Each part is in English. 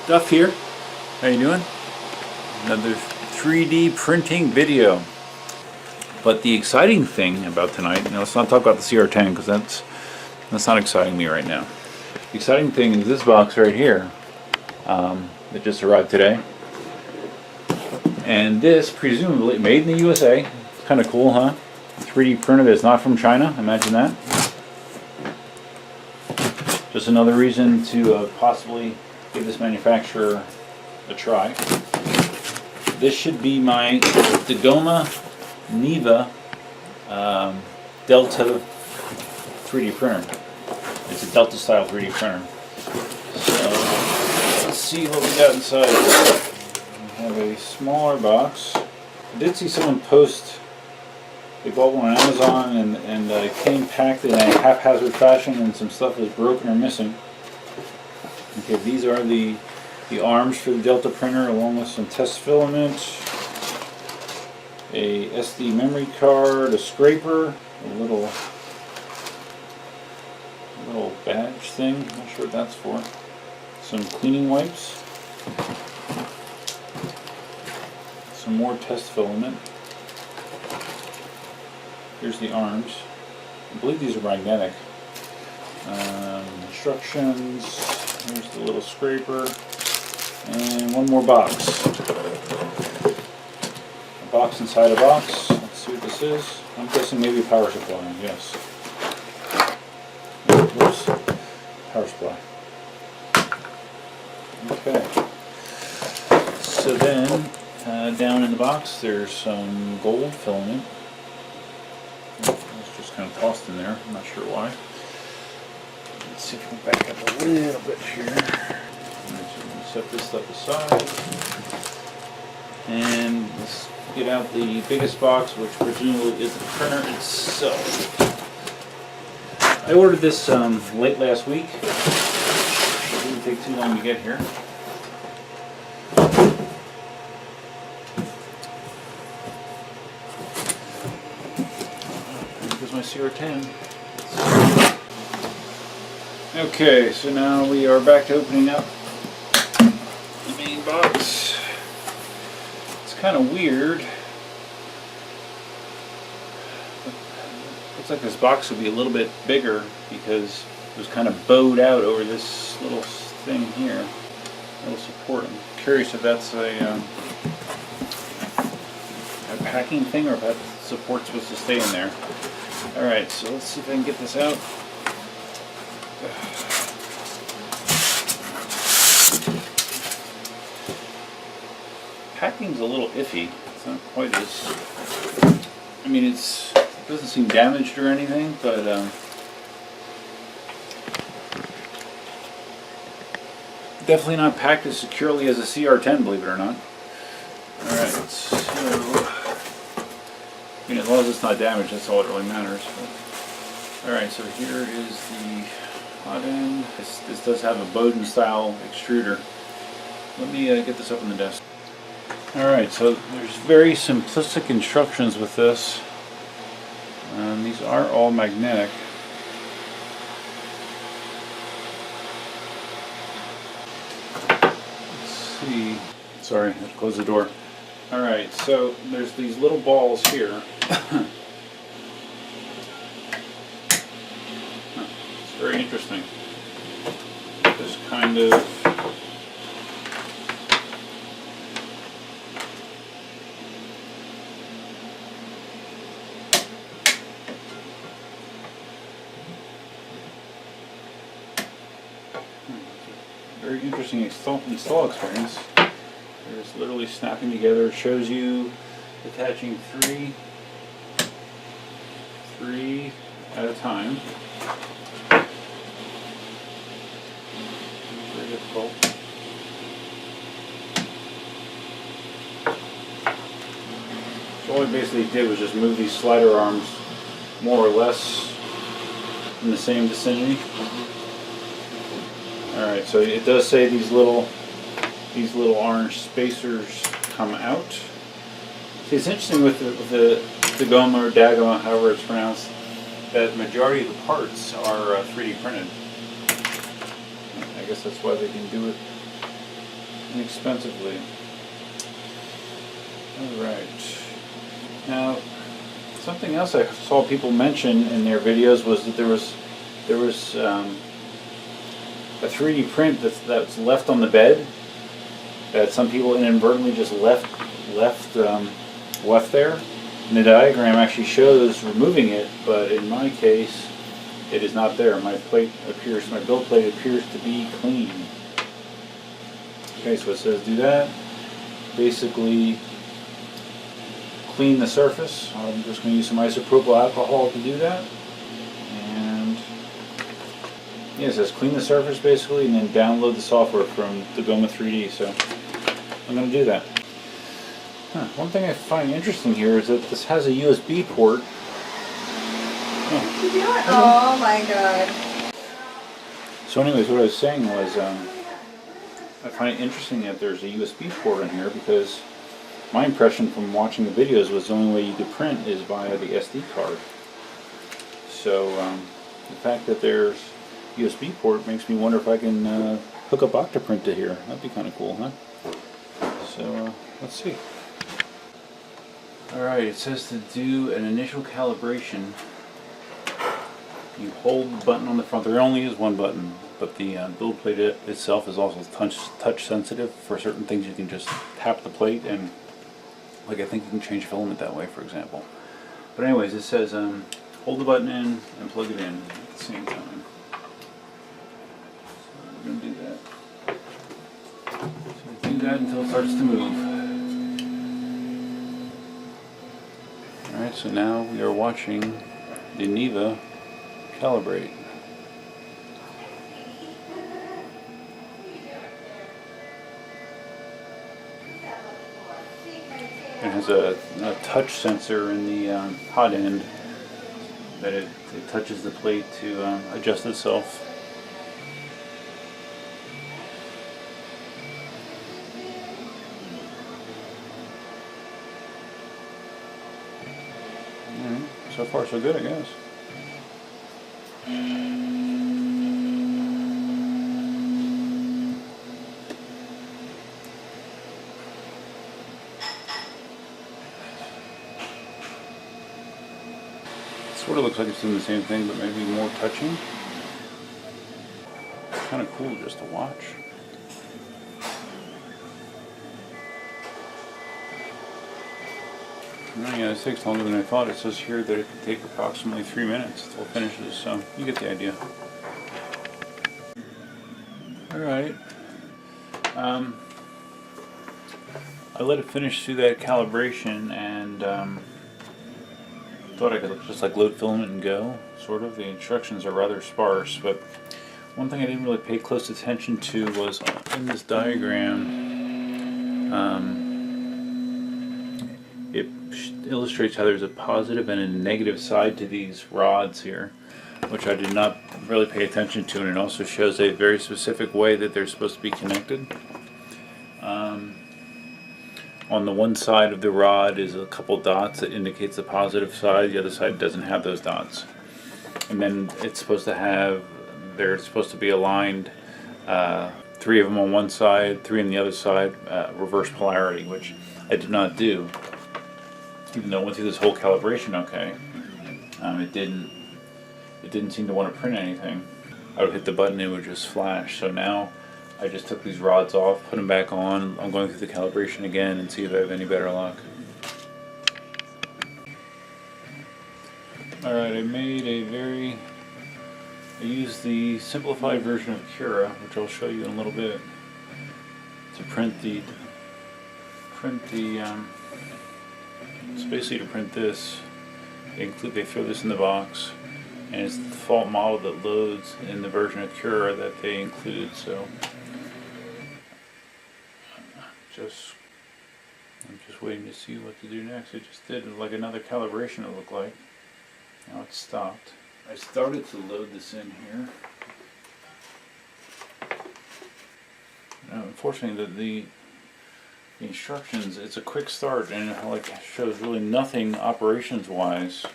Duff here. How you doing? Another 3D printing video. But the exciting thing about tonight, let's not talk about the CR10 because that's not exciting me right now. The exciting thing is this box right here that just arrived today. And this, presumably made in the USA. It's kind of cool, huh? 3D printed. It's not from China. Imagine that. Just another reason to possibly give this manufacturer a try. This should be my Dagoma Neva Delta 3D printer. It's a Delta style 3D printer. So let's see what we got inside. We have a smaller box. I did see someone post they bought one on Amazon and it came packed in a haphazard fashion and some stuff was broken or missing. Okay, these are the arms for the Delta printer along with some test filament, a SD memory card, a scraper, a little badge thing, not sure what that's for, some cleaning wipes, some more test filament. Here's the arms. I believe these are magnetic. Instructions. Here's the little scraper. And one more box. A box inside a box. Let's see what this is. I'm guessing maybe a power supply. Yes. Oops. Power supply. Okay. So then, down in the box, there's some gold filament. It's just kind of tossed in there. I'm not sure why. Let's see if we can back up a little bit here. Set this stuff aside. And let's get out the biggest box, which presumably is the printer itself. I ordered this late last week. It didn't take too long to get here. My CR10. Okay, so now we are back to opening up the main box. It's kind of weird. Looks like this box would be a little bit bigger because it was kind of bowed out over this little thing here. Little support. I'm curious if that's a packing thing or if that support's supposed to stay in there. Alright, so let's see if I can get this out. Packing's a little iffy. It's not quite as... I mean, it doesn't seem damaged or anything, but... definitely not packed as securely as a CR10, believe it or not. Alright, so... I mean, as long as it's not damaged, that's all that really matters. Alright, so here is the hot end. This does have a Bowden style extruder. Let me get this up on the desk. Alright, so there's very simplistic instructions with this. These are all magnetic. Let's see. Sorry, I have to close the door. Alright, so there's these little balls here. It's very interesting. Just kind of very interesting install experience. It's literally snapping together. It shows you attaching three at a time. Very difficult. So all I basically did was just move these slider arms more or less in the same vicinity. Alright, so it does say these little orange spacers come out. See, it's interesting with the Dagoma or Dagoma, however it's pronounced, that majority of the parts are 3D printed. I guess that's why they can do it inexpensively. Alright. Now, something else I saw people mention in their videos was that there was a 3D print that's left on the bed that some people inadvertently just left there. And the diagram actually shows removing it, but in my case, it is not there. My build plate appears to be clean. Okay, so it says do that. Basically, clean the surface. I'm just going to use some isopropyl alcohol to do that. And yeah, it says clean the surface basically, and then download the software from Dagoma 3D. So I'm going to do that. One thing I find interesting here is that this has a USB port. Oh my god. So anyways, what I was saying was I find it interesting that there's a USB port in here, because my impression from watching the videos was the only way you could print is via the SD card. So the fact that there's a USB port makes me wonder if I can hook up Octoprint to here. That'd be kind of cool, huh? So let's see. Alright, it says to do an initial calibration. You hold the button on the front. There only is one button, but the build plate itself is also touch sensitive. For certain things you can just tap the plate, and like I think you can change filament that way, for example. But anyways, it says hold the button in and plug it in at the same time. So we're going to do that. So do that until it starts to move. Alright, so now we are watching the Neva calibrate. It has a touch sensor in the hot end that it touches the plate to adjust itself. So far so good, I guess. Sort of looks like it's doing the same thing, but maybe more touching. It's kind of cool just to watch. Yeah, it takes longer than I thought. It says here that it could take approximately 3 minutes until it finishes, so you get the idea. Alright. I let it finish through that calibration, and thought I could just like load filament and go, sort of. The instructions are rather sparse, but one thing I didn't really pay close attention to was in this diagram, it illustrates how there's a positive and a negative side to these rods here, which I did not really pay attention to, and it also shows a very specific way that they're supposed to be connected. On the one side of the rod is a couple dots that indicates the positive side, the other side doesn't have those dots. And then it's supposed to have, they're supposed to be aligned, 3 of them on one side, 3 on the other side, reverse polarity, which I did not do. Even though it went through this whole calibration okay, it didn't seem to want to print anything. I would hit the button and it would just flash. So now I just took these rods off, put them back on. I'm going through the calibration again and see if I have any better luck. Alright, I used the simplified version of Cura, which I'll show you in a little bit, to print it's basically to print this. They throw this in the box, and it's the default model that loads in the version of Cura that they include. So I'm just waiting to see what to do next. It just did like another calibration, it looked like. Now it's stopped. I started to load this in here. Now, unfortunately, the instructions, it's a quick start, and it like shows really nothing operations-wise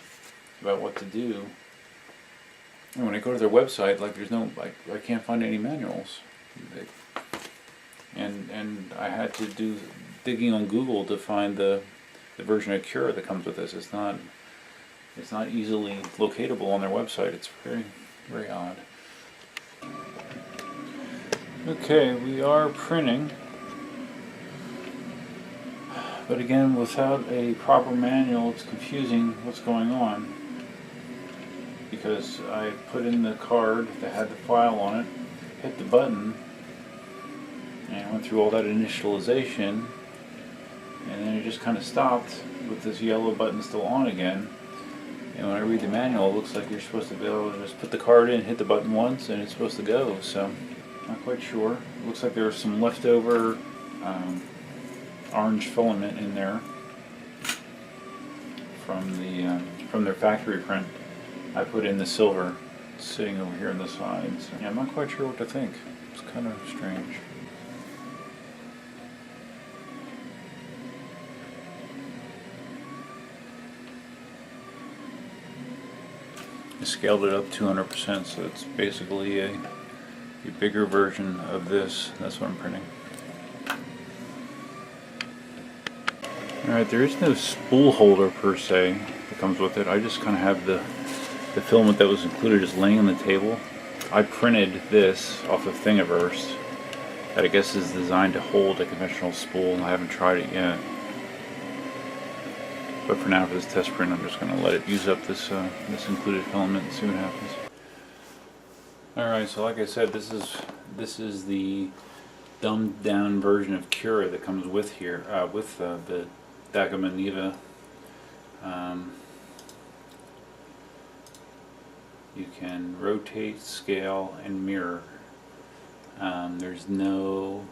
about what to do. And when I go to their website, like there's no, like I can't find any manuals. and I had to do digging on Google to find the version of Cura that comes with this. It's not easily locatable on their website. It's very, very odd. Okay, we are printing, but again, without a proper manual, it's confusing what's going on, because I put in the card that had the file on it, hit the button, and went through all that initialization, and then it just kind of stopped with this yellow button still on again. And when I read the manual, it looks like you're supposed to be able to just put the card in, hit the button once, and it's supposed to go. So, not quite sure. It looks like there was some leftover orange filament in there from their factory print. I put in the silver sitting over here on the side. So, yeah, I'm not quite sure what to think. It's kind of strange. I scaled it up 200%, so it's basically a bigger version of this. That's what I'm printing. Alright, there is no spool holder per se that comes with it. I just kind of have the filament that was included just laying on the table. I printed this off of Thingiverse that I guess is designed to hold a conventional spool, and I haven't tried it yet. But for now, for this test print, I'm just going to let it use up this included filament and see what happens. Alright, so like I said, this is the dumbed down version of Cura that comes with here, with the Dagoma Neva. You can rotate, scale, and mirror. There's no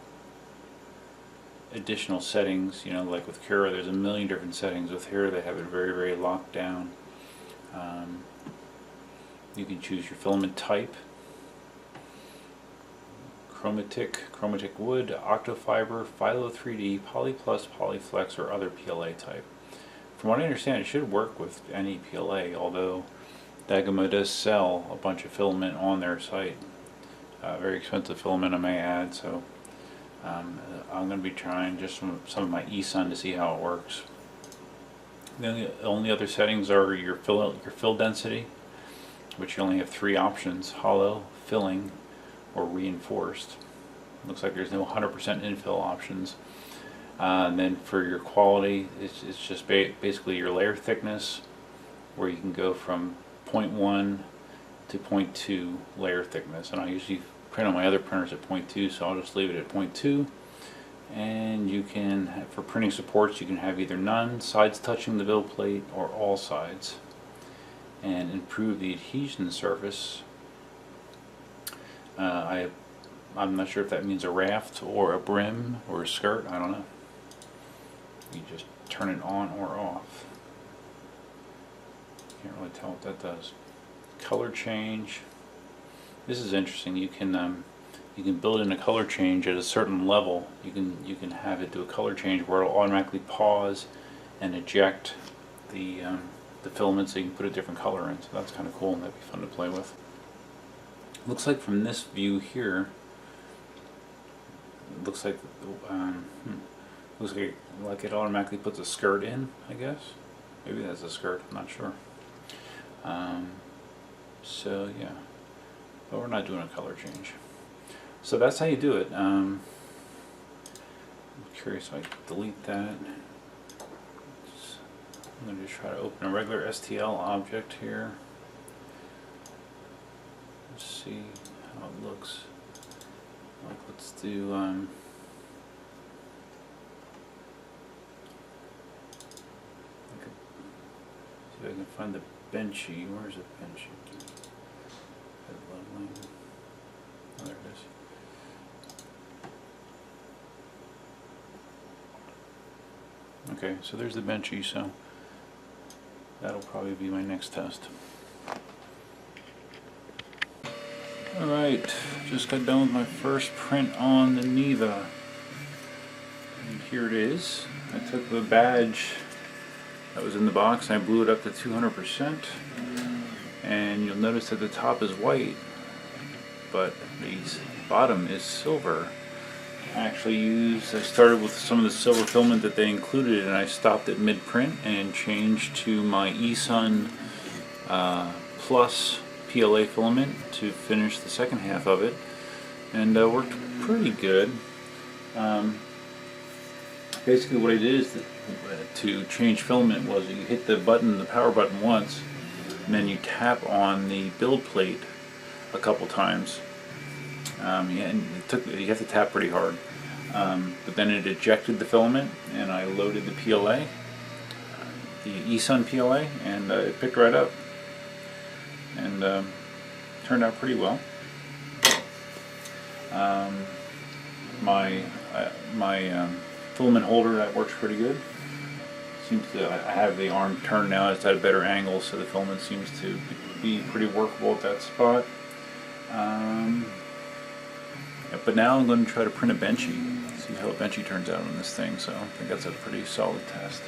additional settings, you know, like with Cura there's a million different settings. With here they have it very, very locked down. You can choose your filament type, chromatic wood, octofiber, phyllo 3D, poly plus, polyflex, or other PLA type. From what I understand, it should work with any PLA, although Dagoma does sell a bunch of filament on their site. Very expensive filament, I may add, so I'm going to be trying just some of my eSun to see how it works. The only other settings are your fill density, which you only have 3 options: hollow, filling, or reinforced. Looks like there's no 100% infill options. And then for your quality, it's just basically your layer thickness, where you can go from 0.1 to 0.2 layer thickness. And I usually print on my other printers at 0.2, so I'll just leave it at 0.2. And you can, for printing supports, you can have either none, sides touching the build plate, or all sides. And improve the adhesion surface. I'm not sure if that means a raft or a brim or a skirt, I don't know. You just turn it on or off. Can't really tell what that does. Color change. This is interesting. You can build in a color change at a certain level. You can have it do a color change where it'll automatically pause and eject the filament, so you can put a different color in. So that's kind of cool, and that'd be fun to play with. Looks like from this view here, it looks like like it automatically puts a skirt in, I guess. Maybe that's a skirt, I'm not sure. So yeah, but we're not doing a color change. So that's how you do it. I'm curious if I can delete that. I'm going to just try to open a regular STL object here. Let's see how it looks. Like, let's do see if I can find the benchy. Where's the benchy? Oh, there it is. Okay, so there's the benchy, so that'll probably be my next test. Alright, just got done with my first print on the Neva. And here it is. I took the badge that was in the box and I blew it up to 200%. And you'll notice that the top is white, but the bottom is silver. I started with some of the silver filament that they included, and I stopped at mid-print and changed to my eSun Plus PLA filament to finish the second half of it, and worked pretty good. Basically what I did is to change filament was you hit the power button once, and then you tap on the build plate a couple times. And you have to tap pretty hard. But then it ejected the filament, and I loaded the PLA, the eSun PLA, and it picked right up, and turned out pretty well. My filament holder, that works pretty good. I have the arm turned now. It's at a better angle, so the filament seems to be pretty workable at that spot. But now I'm going to try to print a benchy, see how a benchy turns out on this thing. So I think that's a pretty solid test.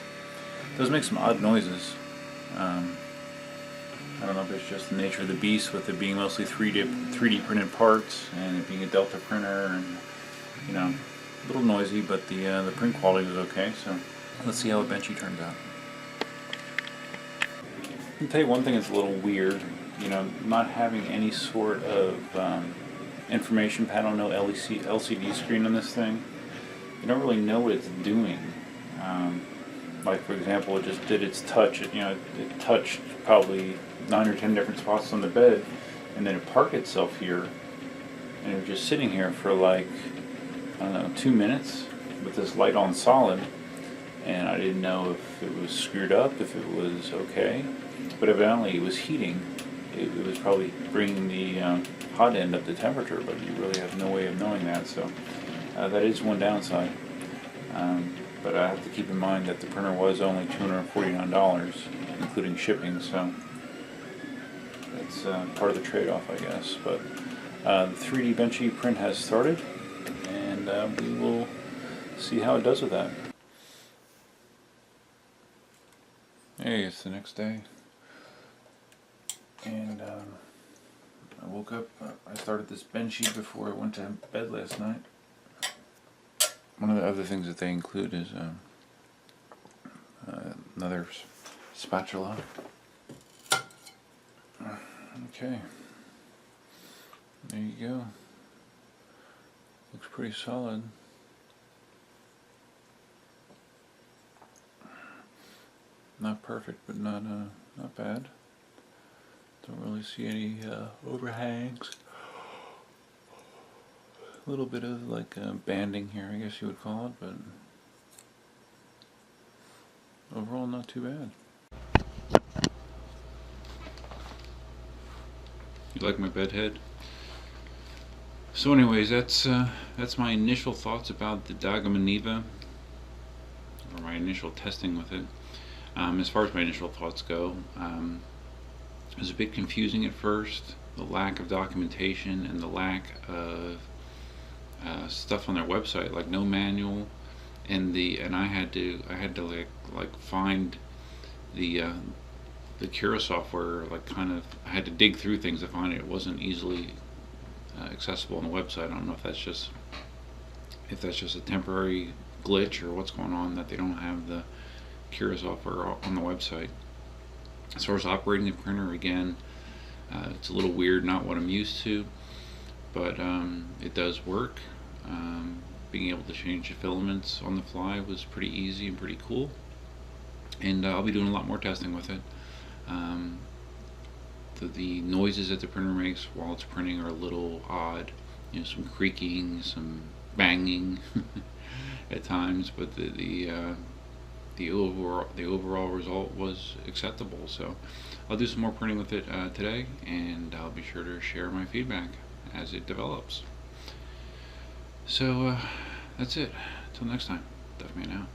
It does make some odd noises. I don't know if it's just the nature of the beast with it being mostly 3D printed parts and it being a Delta printer, and a little noisy, but the print quality was okay. So let's see how a benchy turns out. I can tell you one thing that's a little weird. Not having any sort of information panel, no LCD screen on this thing. You don't really know what it's doing. Like for example, it just did its touch. It touched probably 9 or 10 different spots on the bed, and then it parked itself here, and it was just sitting here for like, I don't know, 2 minutes with this light on solid, and I didn't know if it was screwed up, if it was okay, but evidently it was heating. It was probably bringing the hot end up to temperature, but you really have no way of knowing that, so that is one downside. But I have to keep in mind that the printer was only $249, including shipping, so that's part of the trade-off, I guess. But the 3D benchy print has started, and we will see how it does with that. Hey, it's the next day, and I woke up. I started this benchy before I went to bed last night. One of the other things that they include is another spatula. Okay, there you go. Looks pretty solid. Not perfect, but not bad. Don't really see any overhangs. A little bit of like banding here, I guess you would call it, but overall not too bad. You like my bed head? So anyways, that's my initial thoughts about the Dagoma Neva, or my initial testing with it. As far as my initial thoughts go, it was a bit confusing at first, the lack of documentation and the lack of stuff on their website, like no manual, and I had to like find the Cura software, like I had to dig through things to find it. It wasn't easily accessible on the website. I don't know if that's just a temporary glitch or what's going on, that they don't have the Cura software on the website. As far as operating the printer, again, it's a little weird, not what I'm used to, but it does work. Being able to change the filaments on the fly was pretty easy and pretty cool, and I'll be doing a lot more testing with it. The noises that the printer makes while it's printing are a little odd, some creaking, some banging at times, but the overall result was acceptable. So I'll do some more printing with it today, and I'll be sure to share my feedback as it develops. So that's it. Until next time, Duffman out.